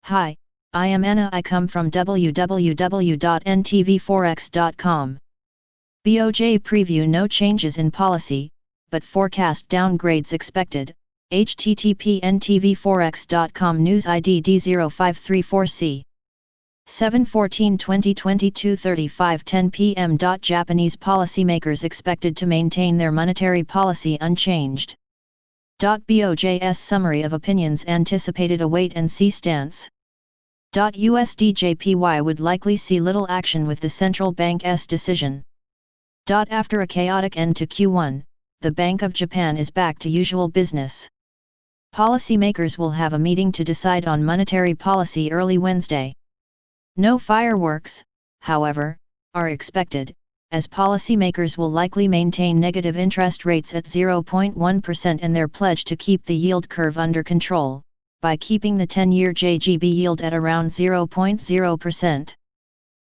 Hi, I am Anna. I come from www.ntvforex.com. BOJ Preview No changes in policy, but forecast downgrades expected. http ntvforex.com News ID D0534C 7/14/2022 35:10 p.m. Japanese policymakers expected to maintain their monetary policy unchanged. BOJ's summary of opinions anticipated a wait-and-see stance. USD/JPY would likely see little action with the central bank's decision. After a chaotic end to Q1, the Bank of Japan is back to usual business. Policymakers will have a meeting to decide on monetary policy early Wednesday. No fireworks, however, are expected, as policymakers will likely maintain negative interest rates at 0.1% and their pledge to keep the yield curve under control, by keeping the 10-year JGB yield at around 0.0%.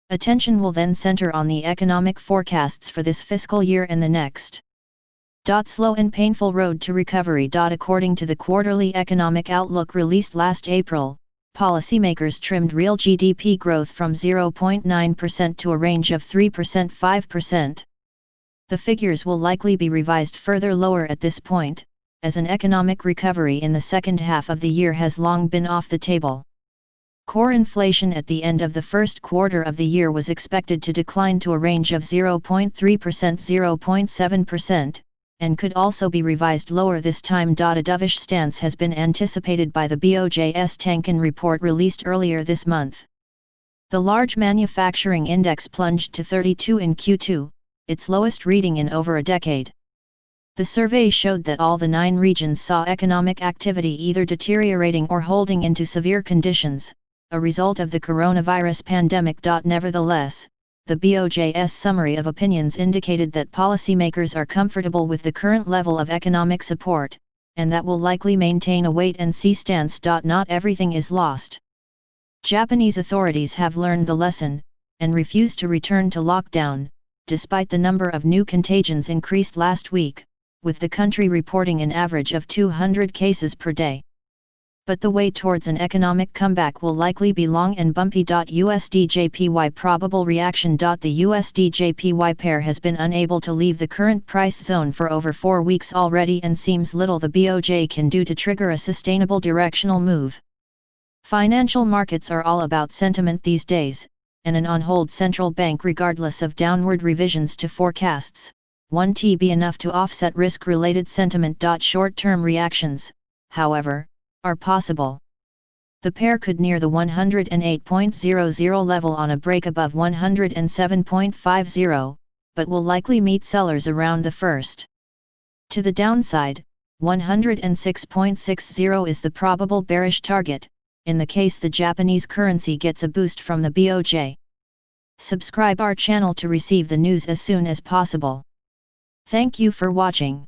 Attention will then center on the economic forecasts for this fiscal year and the next. Slow and painful road to recovery. According to the quarterly economic outlook released last April, policymakers trimmed real GDP growth from 0.9% to a range of 3%–5%. The figures will likely be revised further lower at this point, as an economic recovery in the second half of the year has long been off the table. Core inflation at the end of the first quarter of the year was expected to decline to a range of 0.3%–0.7%, and could also be revised lower this time. A dovish stance has been anticipated by the BOJ's Tankan report released earlier this month. The large manufacturing index plunged to 32 in Q2, its lowest reading in over a decade. The survey showed that all the 9 regions saw economic activity either deteriorating or holding into severe conditions, a result of the coronavirus pandemic. Nevertheless, the BOJ's summary of opinions indicated that policymakers are comfortable with the current level of economic support, and that will likely maintain a wait-and-see stance. Not everything is lost. Japanese authorities have learned the lesson, and refused to return to lockdown, despite the number of new contagions increased last week, with the country reporting an average of 200 cases per day. But the way towards an economic comeback will likely be long and bumpy. USD/JPY probable reaction. The USD/JPY pair has been unable to leave the current price zone for over 4 weeks already, and seems little the BOJ can do to trigger a sustainable directional move. Financial markets are all about sentiment these days, and an on-hold central bank, regardless of downward revisions to forecasts, won't be enough to offset risk-related sentiment. Short-term reactions, however, are possible. The pair could near the 108.00 level on a break above 107.50, but will likely meet sellers around the first. To the downside, 106.60 is the probable bearish target, in the case the Japanese currency gets a boost from the BOJ. Subscribe our channel to receive the news as soon as possible. Thank you for watching.